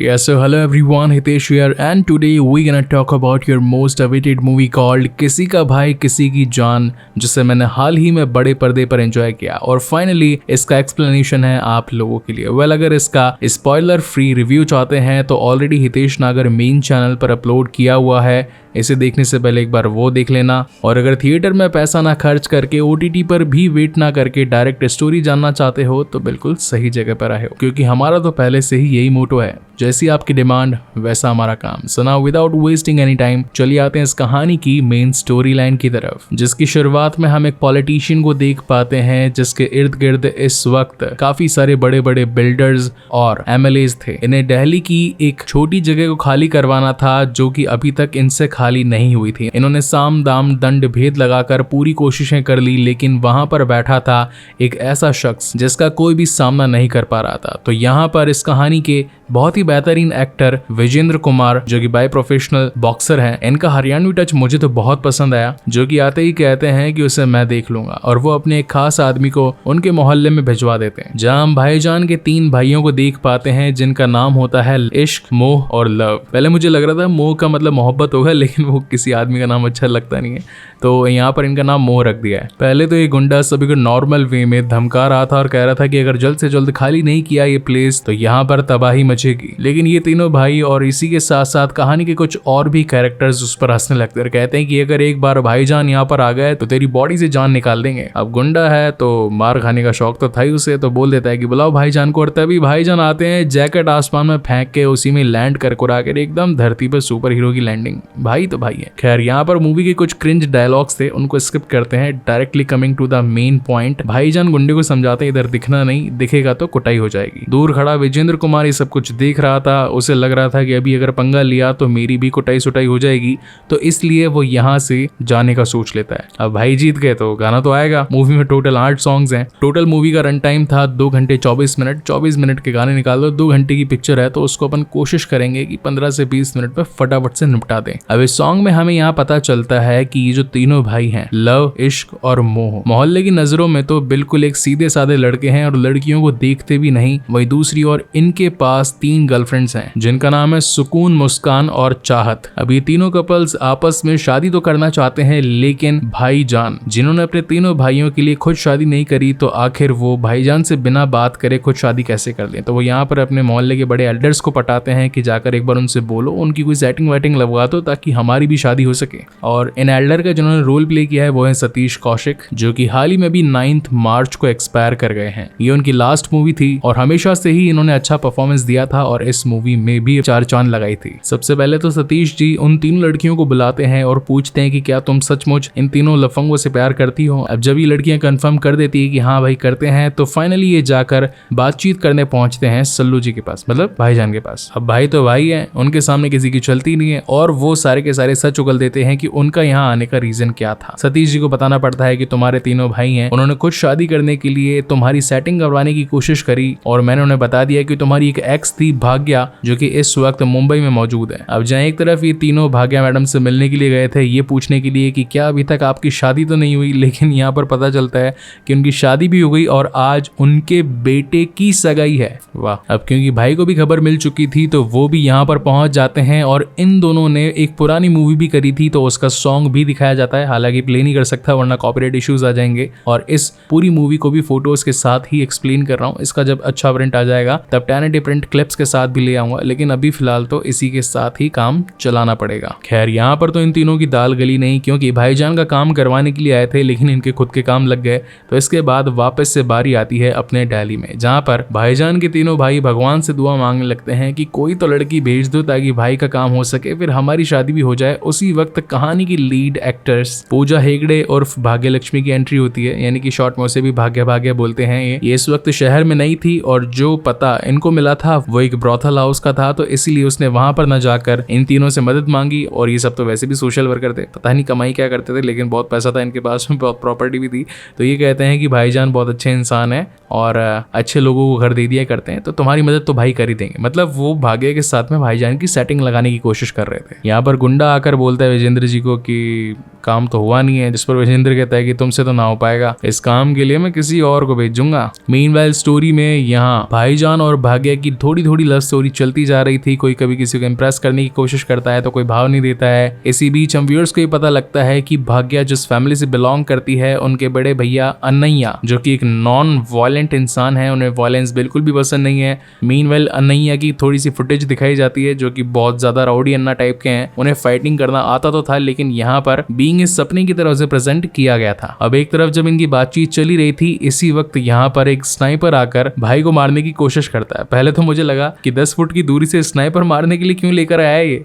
Yes, so hello everyone, Hitesh here and today we're gonna talk about your most awaited movie called किसी का भाई किसी की जान, जिसे मैंने हाल ही में बड़े पर्दे पर एंजॉय किया और फाइनली इसका एक्सप्लेनेशन है आप लोगों के लिए। वेल, अगर इसका स्पॉइलर फ्री रिव्यू चाहते हैं तो ऑलरेडी हितेश नागर मेन चैनल पर अपलोड किया हुआ है, इसे देखने से पहले एक बार वो देख लेना। और अगर थिएटर में पैसा ना खर्च करके OTT पर भी वेट ना करके डायरेक्ट स्टोरी जानना चाहते हो तो बिल्कुल सही जगह पर आए हो, क्योंकि हमारा तो पहले से ही यही मोटो है, जैसी आपकी डिमांड वैसा हमारा काम। So now without wasting any time चलिए आते हैं इस कहानी की मेन स्टोरी लाइन की तरफ, जिसकी शुरुआत में हम एक पॉलिटिशियन को देख पाते हैं जिसके इर्द गिर्द इस वक्त काफी सारे बड़े बड़े बिल्डर्स और MLAs थे। इन्हें दिल्ली की एक छोटी जगह को खाली करवाना था जो कि अभी तक इनसे खाली नहीं हुई थी। इन्होंने साम दाम दंड भेद लगाकर पूरी कोशिशें कर ली, लेकिन वहां पर बैठा था एक ऐसा शख्स जिसका कोई भी सामना नहीं कर पा रहा था। तो यहाँ पर इस कहानी के बहुत ही बेहतरीन एक्टर विजेंद्र कुमार, जो कि बाय प्रोफेशनल बॉक्सर हैं, इनका हरियाणवी टच मुझे तो बहुत पसंद आया, जो कि आते ही कहते हैं कि उसे मैं देख लूंगा, और वो अपने एक खास आदमी को उनके मोहल्ले में भिजवा देते हैं। जहां हम भाईजान के 3 भाइयों को देख पाते हैं जिनका नाम होता है इश्क, मोह और लव। पहले मुझे लग रहा था मोह का मतलब मोहब्बत होगा, लेकिन वो किसी आदमी का नाम अच्छा लगता नहीं है, तो यहाँ पर इनका नाम मोह रख दिया है। पहले तो ये गुंडा सभी को नॉर्मल वे में धमका रहा था और कह रहा था कि अगर जल्द से जल्द खाली नहीं किया ये प्लेस तो यहाँ पर तबाही मचेगी। लेकिन ये तीनों भाई और इसी के साथ साथ कहानी के कुछ और भी कैरेक्टर्स उस पर हंसने लगते हैं, कहते हैं कि अगर एक बार भाईजान यहाँ पर आ गए तो तेरी बॉडी से जान निकाल देंगे। अब गुंडा है तो मार खाने का शौक तो था ही उसे, तो बोल देता है कि बुलाओ भाईजान को, और तभी भाईजान आते हैं, जैकेट आसमान में फेंक के उसी में लैंड कर कर एकदम धरती पर सुपर हीरो की लैंडिंग। भाई तो भाई है। खैर, यहाँ पर मूवी के कुछ क्रिंज डायलॉग्स थे, उनको स्किप करते हैं, directly coming to the main point. भाईजान गुंडे को समझाते हैं इधर दिखना नहीं, दिखेगा तो कुटाई हो जाएगी। दूर खड़ा विजेंद्र कुमार ये सब कुछ देख रहा था, उसे लग रहा था कि अभी अगर पंगा लिया तो मेरी भी कुटाई सुटाई हो जाएगी, तो इसलिए वो यहाँ से जाने का सोच लेता है। अब भाई जीत गए तो गाना तो आएगा। मूवी में टोटल 8 सॉन्ग्स हैं। टोटल मूवी का रन टाइम था 2 घंटे 24 मिनट। 24 मिनट के गाने निकाल दो, 2 घंटे की पिक्चर है तो उसको अपन कोशिश करेंगे कि 15 से 20 मिनट में फटाफट से निपटा दें। अब इस सॉन्ग में हमें यहाँ पता चलता है कि ये जो तीनों भाई हैं, लव, इश्क और मोह, मोहल्ले की नजरों में तो बिल्कुल एक सीधे साधे लड़के हैं और लड़कियों को देखते भी नहीं। वही दूसरी ओर इनके पास 3 गर्लफ्रेंड्स हैं जिनका नाम है सुकून, मुस्कान और चाहत। अब ये तीनों कपल्स आपस में शादी तो करना चाहते हैं, लेकिन भाईजान जिन्होंने अपने तीनों भाइयों के लिए खुद शादी नहीं करी, तो आखिर वो भाईजान से बिना बात करे खुद शादी कैसे कर लें। तो वो यहाँ पर अपने मोहल्ले के बड़े एल्डर्स को पटाते हैं कि जाकर एक बार उनसे बोलो, उनकी कोई सेटिंग वेटिंग लगवा दो ताकि हमारी भी शादी हो सके। और इन एल्डर का जिन्होंने रोल प्ले किया है वो है सतीश कौशिक, जो कि हाल ही में भी 9 मार्च को एक्सपायर कर गए हैं। ये उनकी लास्ट मूवी थी और हमेशा से ही इन्होंने अच्छा परफॉर्मेंस दिया था और इस मूवी में भी 4 चांद लगाई थी। सबसे पहले तो सतीश जी उन 3 लड़कियों को बुलाते हैं और पूछते हैं कि क्या तुम सचमुच इन तीनों लफंगों से प्यार करती हो। अब जब ये लड़कियां कंफर्म कर देती है कि हाँ भाई करते हैं, तो फाइनली ये जाकर बातचीत करने पहुंचते हैं सल्लू जी के पास, मतलब भाईजान के पास। अब भाई तो भाई है, उनके सामने किसी की चलती नहीं है और वो सारे के सारे सच उगल देते हैं कि उनका यहाँ आने का रीजन क्या था। सतीश जी को बताना पड़ता है कि तुम्हारे तीनों भाई हैं, उन्होंने खुद शादी करने के लिए तुम्हारी सेटिंग करवाने की कोशिश करी और मैंने उन्हें बता दिया कि तुम्हारी एक एक्स थी भाग्या, जो कि इस वक्त मुंबई में मौजूद है। अब जहाँ एक तरफ ये तीनों भाग्या मैडम से मिलने के लिए गए थे ये पूछने के लिए कि क्या अभी तक आपकी शादी तो नहीं हुई, लेकिन यहाँ पर पता चलता है कि उनकी शादी भी हो गई और आज उनके बेटे की सगाई है। वाह। अब क्योंकि भाई को भी खबर मिल चुकी थी तो वो भी यहाँ पर पहुंच जाते हैं और इन दोनों ने एक पुरानी मूवी भी करी थी तो उसका सॉन्ग भी दिखाया जाता है। हालांकि प्ले नहीं कर सकता वरना कॉपीराइट इश्यूज आ जाएंगे, और इस पूरी मूवी को भी फोटोज के साथ ही एक्सप्लेन कर रहा हूँ। इसका जब अच्छा प्रिंट आ जाएगा तब 1080 प्रिंट क्लिप्स के साथ भी ले आऊंगा, लेकिन अभी फिलहाल तो इसी के साथ ही काम चलाना पड़ेगा। खैर, यहाँ पर तो इन तीनों की दाल गली नहीं, क्योंकि भाईजान का काम करवाने के लिए आए थे लेकिन इनके खुद के काम लग गए। तो इसके बाद वापस से बारी आती है अपने दिल्ली में, जहाँ पर भाईजान के तीनों भाई भगवान से दुआ मांगने लगते हैं कि कोई तो लड़की भेज दो ताकि भाई का काम हो सके, फिर हमारी शादी भी हो जाए। उसी वक्त कहानी की लीड एक्टर्स पूजा हेगड़े और भाग्य लक्ष्मी की एंट्री होती है, यानी कि शॉर्ट में उसे भी भाग्य भाग्य बोलते हैं। ये इस वक्त शहर में नहीं थी और जो पता इनको मिला था वो एक ब्रॉथल हाउस का था, तो इसीलिए उसने वहां पर न जाकर इन तीनों से मदद मांगी। और ये सब तो वैसे भी सोशल वर्कर थे, पता नहीं कमाई क्या करते थे, लेकिन बहुत पैसा था इनके पास में, बहुत प्रॉपर्टी भी थी। तो ये कहते हैं कि भाईजान बहुत अच्छे इंसान है और अच्छे लोगों को घर दे दिया करते हैं, तो तुम्हारी मदद तो भाई कर ही देंगे। मतलब वो भाग्य के साथ में भाईजान की सेटिंग लगाने की कोशिश कर रहे थे। यहाँ पर गुंडा आकर बोलता है विजेंद्र जी को कि काम तो हुआ नहीं है, जिस पर विजेंद्र कहता है कि तुमसे तो ना हो पाएगा, इस काम के लिए मैं किसी और को भेजूंगा। मीनवाइल स्टोरी में यहाँ भाईजान और भाग्य की थोड़ी थोड़ी लव स्टोरी चलती जा रही थी। कोई कभी किसी को इम्प्रेस करने की कोशिश करता है तो कोई भाव नहीं देता है। इसी बीच हम व्यूअर्स को ये पता लगता है कि भाग्या जिस फैमिली से बिलोंग करती है उनके बड़े भैया अनैया जो कि एक नॉन वायलेंट इंसान है, उन्हें वायलेंस बिल्कुल भी पसंद नहीं है। मीनवेल अनैया की थोड़ी सी फुटेज दिखाई जाती है जो कि बहुत ज्यादा राउडी अन्ना टाइप के हैं। उन्हें फाइटिंग करना आता तो था लेकिन यहाँ पर बीइंग इस सपने की तरह उसे प्रेजेंट किया गया था। अब एक तरफ जब इनकी बातचीत चली रही थी, इसी वक्त यहाँ पर एक स्नाइपर आकर भाई को मारने की कोशिश करता है। पहले तो मुझे लगा कि 10 फुट की दूरी से स्नाइपर मारने के लिए क्यों लेकर आया ये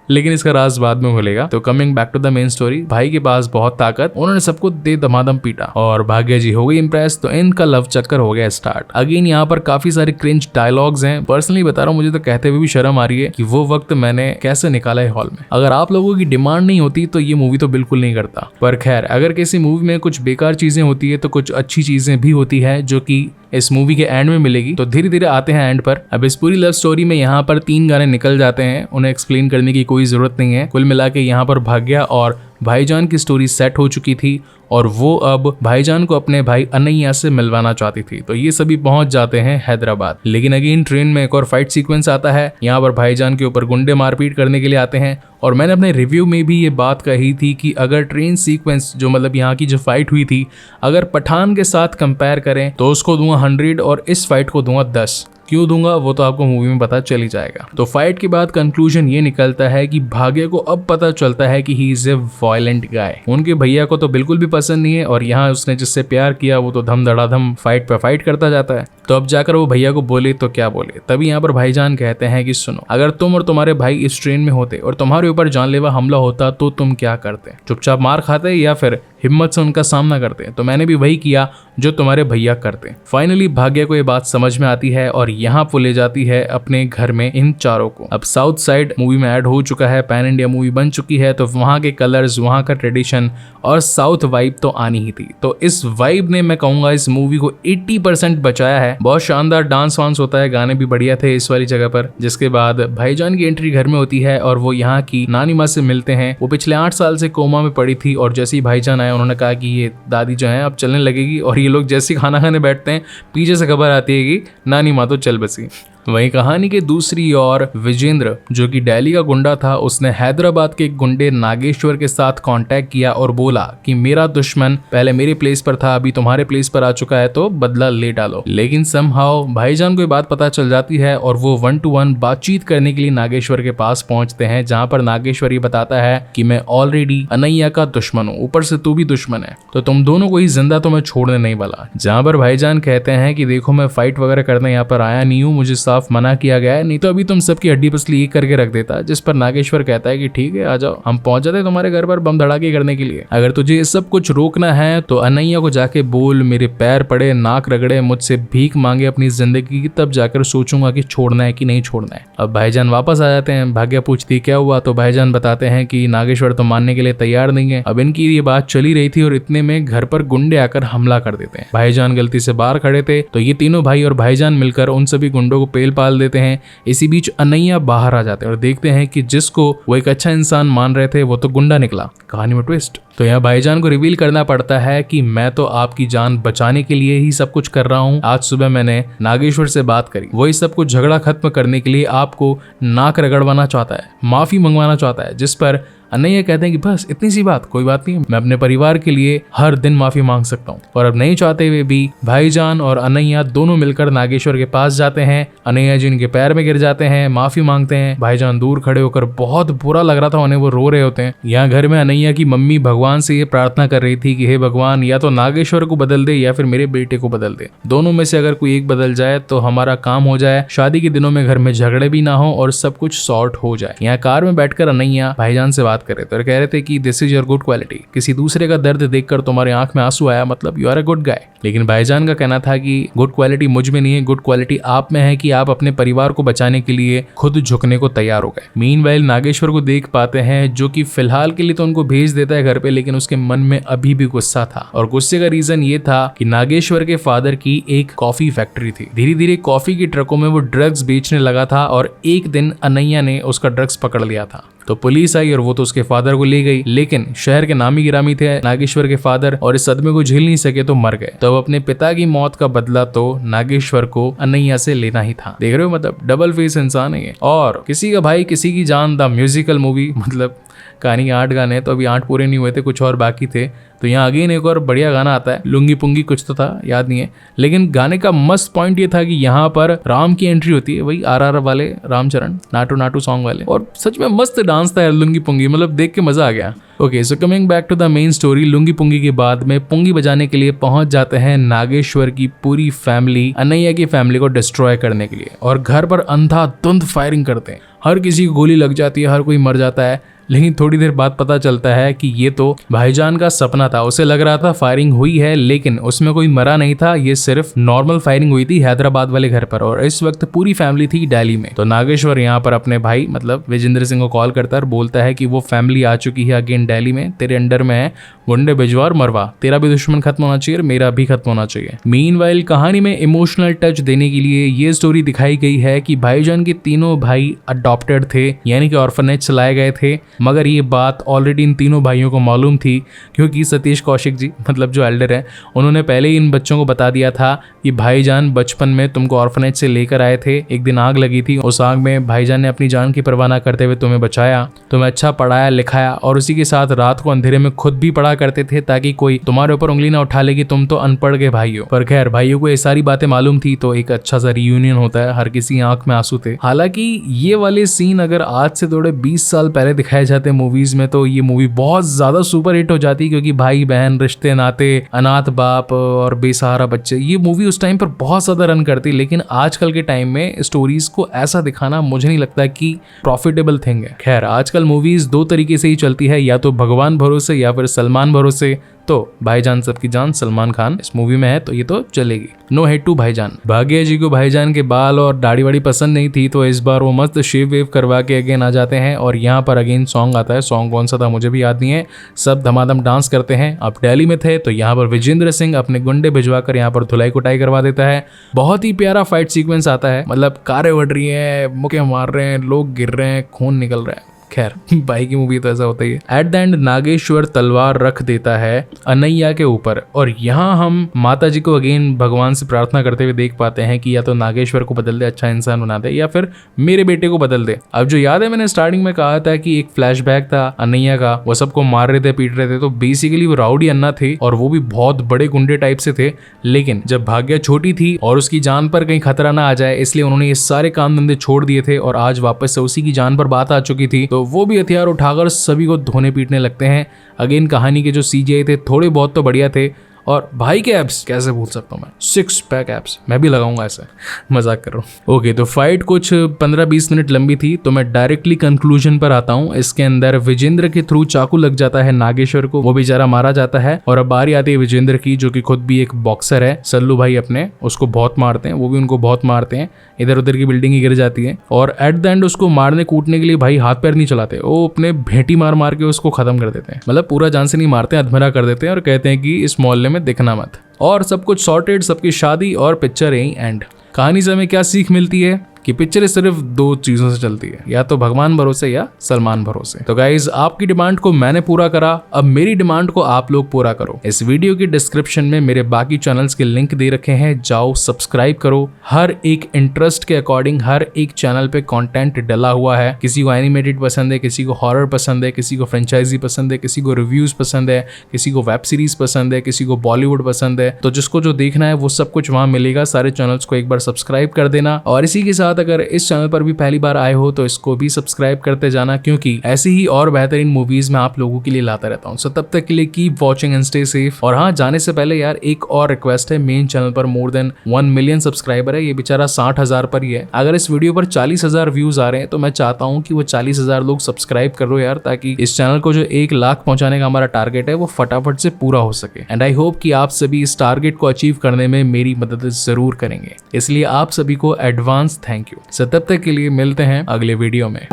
लेकिन इसका राज बाद में खुलेगा। तो coming back to the main story, भाई के पास बहुत ताकत, उन्होंने सबको दे दमादम पीटा और भाग्य जी हो गई इंप्रेस। तो इनका लव चक्कर हो गया स्टार्ट। अगेन यहाँ पर काफी सारे क्रिंज डायलॉग्स हैं। पर्सनली बता रहा हूँ, मुझे तो कहते हुए भी शर्म आ रही है कि वो वक्त मैंने कैसे निकाला है हॉल में। अगर आप लोगों की डिमांड नहीं होती तो ये मूवी तो बिल्कुल नहीं करता। पर खैर, अगर किसी मूवी में कुछ बेकार चीजें होती है तो कुछ अच्छी चीजें भी होती है जो कि इस मूवी के एंड में मिलेगी। तो धीरे धीरे आते हैं एंड पर। अब इस पूरी लव स्टोरी में यहाँ पर 3 गाने निकल जाते हैं, उन्हें एक्सप्लेन करने की कोई जरूरत नहीं है। कुल मिला के यहाँ पर भाग्या और भाईजान की स्टोरी सेट हो चुकी थी और वो अब भाईजान को अपने भाई अनैया से मिलवाना चाहती थी। तो ये सभी पहुंच जाते हैं हैदराबाद। लेकिन अगेन ट्रेन में एक और फाइट सीक्वेंस आता है। यहाँ पर भाईजान के ऊपर गुंडे मारपीट करने के लिए आते हैं और मैंने अपने रिव्यू में भी ये बात कही थी कि अगर ट्रेन सीक्वेंस जो मतलब यहाँ की जो फाइट हुई थी अगर पठान के साथ कंपेयर करें तो उसको दूंगा 100 और इस फाइट को दूंगा 10। क्यों दूंगा वो तो आपको मूवी में पता चल ही जाएगा। तो फाइट के बाद कंक्लूजन ये निकलता है कि भाग्य को अब पता चलता है कि ही इज ए वायलेंट गाय। उनके भैया को तो बिल्कुल भी पसंद नहीं है और यहाँ उसने जिससे प्यार किया वो तो धम धड़ाधम फाइट पे फाइट करता जाता है। तो अब जाकर वो भैया को बोले तो क्या बोले। तभी यहाँ पर भाईजान कहते हैं कि सुनो, अगर तुम और तुम्हारे भाई इस ट्रेन में होते और तुम्हारे ऊपर जानलेवा हमला होता तो तुम क्या करते? चुपचाप मार खाते या फिर हिम्मत से उनका सामना करते? तो मैंने भी वही किया जो तुम्हारे भैया करते। फाइनली भाग्य को ये बात समझ में आती है और यहाँ वो ले जाती है अपने घर में इन चारों को। अब साउथ साइड मूवी में ऐड हो चुका है, पैन इंडिया मूवी बन चुकी है, तो वहाँ के कलर्स, वहाँ का ट्रेडिशन और साउथ वाइब तो आनी ही थी। तो इस वाइब ने मैं कहूँगा इस मूवी को 80% बचाया है। बहुत शानदार डांस वांस होता है, गाने भी बढ़िया थे इस वाली जगह पर। जिसके बाद भाईजान की एंट्री घर में होती है और वो यहाँ की नानी माँ से मिलते हैं। वो पिछले 8 साल से कोमा में पड़ी थी और जैसे ही भाईजान आए उन्होंने कहा कि ये दादी जो है अब चलने लगेगी और ये लोग जैसे खाना खाने बैठते हैं पीछे से खबर आती है कि नानी माँ तो चल बसी। वहीं कहानी के दूसरी ओर विजेंद्र जो कि दिल्ली का गुंडा था, उसने हैदराबाद के गुंडे नागेश्वर के साथ कांटेक्ट किया और बोला कि मेरा दुश्मन पहले मेरे प्लेस पर था, अभी तुम्हारे प्लेस पर आ चुका है तो बदला ले डालो। लेकिन समहाउ भाईजान को ये बात पता चल जाती है और वो 1-to-1 बातचीत करने के लिए नागेश्वर के पास पहुंचते हैं, जहां पर नागेश्वर ये बताता है कि मैं ऑलरेडी अनैया का दुश्मन हूँ, ऊपर से तू भी दुश्मन है, तो तुम दोनों को ही जिंदा तो मैं छोड़ने नहीं वाला। जहां पर भाईजान कहते हैं कि देखो मैं फाइट वगैरह करने यहाँ पर आया नहीं हूँ, मुझे साफ मना किया गया है, नहीं तो अभी तुम सबकी हड्डी पसली एक करके रख देता। जिस पर नागेश्वर कहता है कि ठीक है आ जाओ, हम पहुंच जाते तुम्हारे घर पर बम धड़ाके करने के लिए। अगर तुझे ये सब कुछ रोकना है तो अनैया को जाके बोल मेरे पैर पड़े, नाक रगड़े, मुझसे भीख मांगे अपनी जिंदगी की, तब जाकर सोचूंगा कि छोड़ना है कि नहीं छोड़ना है। अब भाईजान वापस आ जाते हैं। भाग्य पूछती क्या हुआ, तो भाईजान बताते हैं कि नागेश्वर तो मानने के लिए तैयार नहीं है। अब इनकी ये बात चली रही थी और इतने में घर पर गुंडे आकर हमला कर देते हैं। भाईजान गलती से बाहर खड़े थे तो ये तीनों भाई और भाईजान मिलकर उन सभी गुंडों को पेल पाल देते हैं। इसी बीच अनैया बाहर आ जाते हैं और देखते हैं कि जिसको वो एक अच्छा इंसान मान रहे थे वो तो गुंडा निकला। कहानी में ट्विस्ट। तो यहाँ भाईजान को रिवील करना पड़ता है कि मैं तो आपकी जान बचाने के लिए ही सब कुछ कर रहा हूँ। आज सुबह मैंने नागेश्वर से बात करी, वही सब कुछ झगड़ा खत्म करने के लिए आपको नाक रगड़वाना चाहता है, माफी मंगवाना चाहता है। जिस पर अनैया कहते हैं कि बस इतनी सी बात, कोई बात नहीं, मैं अपने परिवार के लिए हर दिन माफी मांग सकता हूँ। और अब नहीं चाहते हुए भी भाईजान और अनैया दोनों मिलकर नागेश्वर के पास जाते हैं। अनैया जी इनके पैर में गिर जाते हैं, माफी मांगते हैं। भाईजान दूर खड़े होकर, बहुत बुरा लग रहा था उन्हें, वो रो रहे होते हैं। यहाँ घर में अनैया की मम्मी भगवान से ये प्रार्थना कर रही थी कि हे भगवान, या तो नागेश्वर को बदल दे या फिर मेरे बेटे को बदल दे, दोनों में से अगर कोई एक बदल जाए तो हमारा काम हो जाए, शादी के दिनों में घर में झगड़े भी ना हो और सब कुछ सॉर्ट हो जाए। यहाँ कार में बैठकर अनैया भाईजान से बात कर रहे थे और कह रहे थे कि this is your good quality, किसी दूसरे का दर्द देखकर तुम्हारे आंख में आंसू आया, मतलब you are a good guy. लेकिन भाईजान का कहना था कि गुड क्वालिटी मुझ में नहीं है, गुड क्वालिटी आप में है कि आप अपने परिवार को बचाने के लिए खुद झुकने को तैयार हो गए। मीनवाइल नागेश्वर को देख पाते हैं जो कि फिलहाल के लिए तो उनको भेज देता है घर पे, लेकिन उसके मन में अभी भी गुस्सा था, और गुस्से का रीजन ये था कि नागेश्वर के फादर की एक कॉफी फैक्ट्री थी। धीरे धीरे कॉफी की ट्रकों में वो ड्रग्स बेचने लगा था और एक दिन अनैया ने उसका ड्रग्स पकड़ लिया था। तो पुलिस आई और वो तो उसके फादर को ले गई, लेकिन शहर के नामी गिरामी थे नागेश्वर के फादर और इस सदमे को झेल नहीं सके तो मर गए। तो अपने पिता की मौत का बदला तो नागेश्वर को अनैया से लेना ही था। देख रहे हो, मतलब डबल फेस इंसान है ये। और किसी का भाई किसी की जान द म्यूजिकल मूवी, मतलब कहानी 8 गाने, तो अभी 8 पूरे नहीं हुए थे, कुछ और बाकी थे। तो यहाँ अगेन एक और बढ़िया गाना आता है, लुंगी पुंगी कुछ तो था, याद नहीं है, लेकिन गाने का मस्त पॉइंट ये था कि यहाँ पर राम की एंट्री होती है, वही RR वाले रामचरण नाटू नाटू सॉन्ग वाले, और सच में मस्त डांस था यार लुंगी पुंगी, मतलब देख के मजा आ गया। Okay, so coming back to the main story, लुंगी पुंगी के बाद में पुंगी बजाने के लिए पहुंच जाते हैं नागेश्वर की पूरी फैमिली अनैया की फैमिली को डिस्ट्रॉय करने के लिए, और घर पर अंधाधुंध फायरिंग करते हैं। हर किसी को गोली लग जाती है, हर कोई मर जाता है, लेकिन थोड़ी देर बाद पता चलता है कि ये तो भाईजान का सपना था। उसे लग रहा था फायरिंग हुई है, लेकिन उसमें कोई मरा नहीं था, ये सिर्फ नॉर्मल फायरिंग हुई थी हैदराबाद वाले घर पर, और इस वक्त पूरी फैमिली थी दिल्ली में। तो नागेश्वर यहाँ पर अपने भाई मतलब विजेंद्र सिंह को कॉल करता है और बोलता है कि वो फैमिली आ चुकी है अगेन दिल्ली में, तेरे अंडर में है, गुंडे भिजवा और मरवा, तेरा भी दुश्मन खत्म होना चाहिए और मेरा भी खत्म होना चाहिए। मीनवाइल कहानी में इमोशनल टच देने के लिए ये स्टोरी दिखाई गई है कि भाईजान के तीनों भाई अडॉप्टेड थे, यानी कि ऑर्फनेज चलाए गए थे, मगर ये बात ऑलरेडी इन तीनों भाइयों को मालूम थी, क्योंकि सतीश कौशिक जी मतलब जो एल्डर हैं, उन्होंने पहले ही इन बच्चों को बता दिया था कि भाईजान बचपन में तुमको ऑर्फनेज से लेकर आए थे, एक दिन आग लगी थी, उस आग में भाईजान ने अपनी जान की परवाह न करते हुए तुम्हें बचाया, तुम्हें अच्छा पढ़ाया लिखाया, और उसी के साथ रात को अंधेरे में खुद भी पढ़ा करते थे ताकि कोई तुम्हारे ऊपर उंगली ना उठा ले कि तुम तो अनपढ़ के भाई हो। पर खैर भाइयों को ये सारी बातें मालूम थी, तो एक अच्छा सा रियूनियन होता है, हर किसी आंख में आंसू थे। हालांकि ये वाले सीन अगर आज से थोड़े 20 साल पहले दिखाए जाते मूवीज में तो ये मूवी बहुत ज्यादा सुपर हिट हो जाती, क्योंकि भाई बहन रिश्ते नाते, अनाथ बाप और बेसहारा बच्चे, ये मूवी उस टाइम पर बहुत ज्यादा रन करती। लेकिन आजकल के टाइम में स्टोरीज को ऐसा दिखाना मुझे नहीं लगता कि प्रॉफिटेबल थिंग है। खैर आजकल मूवीज 2 तरीके से ही चलती है, या तो भगवान भरोसे या फिर सलमान भरोसे। तो भाईजान सबकी जान सलमान खान इस मूवी में है, तो ये तो चलेगी, नो हेट टू भाईजान। भाग्य जी को भाईजान के बाल और दाढ़ी वाड़ी पसंद नहीं थी, तो इस बार वो मस्त शेव वेव करवा के अगेन आ जाते हैं, और यहाँ पर अगेन सॉन्ग आता है, सॉन्ग कौन सा था मुझे भी याद नहीं है, सब धमाधम डांस करते हैं। अब दिल्ली में थे तो यहाँ पर विजेंद्र सिंह अपने गुंडे भिजवा कर यहाँ पर धुलाई कुटाई करवा देता है। बहुत ही प्यारा फाइट सीक्वेंस आता है, मतलब कारें उड़ रही है, मुक्के मार रहे हैं, लोग गिर रहे हैं, खून निकल रहा है। खैर भाई की मूवी तो ऐसा होता ही है। एट द एंड नागेश्वर तलवार रख देता है अनैया के ऊपर, और यहाँ हम माता जी को अगेन भगवान से प्रार्थना करते हुए देख पाते हैं कि या तो नागेश्वर को बदल दे, अच्छा इंसान बना दे, या फिर मेरे बेटे को बदल दे। अब जो याद है मैंने स्टार्टिंग में कहा था कि एक फ्लैशबैक था अनैया का, वो सबको मार रहे थे, पीट रहे थे, तो बेसिकली वो राउडी अन्ना थे और वो भी बहुत बड़े गुंडे टाइप से थे। लेकिन जब भाग्या छोटी थी और उसकी जान पर कहीं खतरा ना आ जाए, इसलिए उन्होंने ये सारे काम धंधे छोड़ दिए थे, और आज वापस से उसी की जान पर बात आ चुकी थी, तो वो भी हथियार उठाकर सभी को धोने पीटने लगते हैं। अगेन कहानी के जो CGI थे थोड़े बहुत तो बढ़िया थे, और भाई के एब्स कैसे भूल सकता हूँ मैं, 6 पैक एब्स मैं भी लगाऊंगा, ऐसे मजाक कर रहा हूँ। ओके, तो फाइट कुछ 15-20 मिनट लंबी थी, तो मैं डायरेक्टली कंक्लूजन पर आता हूँ। इसके अंदर विजेंद्र के थ्रू चाकू लग जाता है नागेश्वर को, वो बेचारा मारा जाता है, और अब बारी आती है विजेंद्र की, जो कि खुद भी एक बॉक्सर है। सल्लू भाई अपने उसको बहुत मारते हैं, वो भी उनको बहुत मारते हैं, इधर उधर की बिल्डिंग ही गिर जाती है, और एट द एंड उसको मारने कूटने के लिए भाई हाथ पैर नहीं चलाते, वो अपने भेंटी मार मार के उसको खत्म कर देते हैं, मतलब पूरा जान से नहीं मारते, अधमरा कर देते हैं, और कहते हैं कि इस मोहल्ले में दिखना मत, और सब कुछ सॉर्टेड, सबकी शादी और पिक्चर यही एंड। कहानी से हमें क्या सीख मिलती है कि पिक्चर सिर्फ 2 चीजों से चलती है, या तो भगवान भरोसे या सलमान भरोसे। तो गाइज आपकी डिमांड को मैंने पूरा करा, अब मेरी डिमांड को आप लोग पूरा करो। इस वीडियो की डिस्क्रिप्शन में मेरे बाकी चैनल्स के लिंक दे रखे हैं, जाओ सब्सक्राइब करो। हर एक इंटरेस्ट के अकॉर्डिंग हर एक चैनल पे कंटेंट डला हुआ है, किसी को एनिमेटेड पसंद है, किसी को हॉरर पसंद है, किसी को फ्रेंचाइजी पसंद है, किसी को रिव्यूज पसंद है, किसी को वेब सीरीज पसंद है, किसी को बॉलीवुड पसंद है। तो जिसको जो देखना है वो सब कुछ वहां मिलेगा। सारे चैनल्स को एक बार सब्सक्राइब कर देना, और इसी के साथ अगर इस चैनल पर भी पहली बार आए हो तो इसको भी सब्सक्राइब करते जाना, क्योंकि ऐसी ही और बेहतरीन मूवीज मैं आप लोगों के लिए लाता रहता हूँ। सो तब तक के लिए keep watching and stay safe. और हाँ, जाने से पहले यार एक और रिक्वेस्ट है, मेन चैनल पर मोर देन 1 मिलियन सब्सक्राइबर है, ये बेचारा 60,000 पर ही है। अगर इस वीडियो पर 40,000 व्यूज आ रहे हैं तो मैं चाहता हूँ कि वो 40,000 लोग सब्सक्राइब करो यार, ताकि इस चैनल को जो 1 लाख पहुंचाने का हमारा टारगेट है वो फटाफट से पूरा हो सके। एंड आई होप कि आप सभी इस टारगेट को अचीव करने में मेरी मदद जरूर करेंगे, इसलिए आप सभी को एडवांस थैंक यू। सो तब तक के लिए मिलते हैं अगले वीडियो में।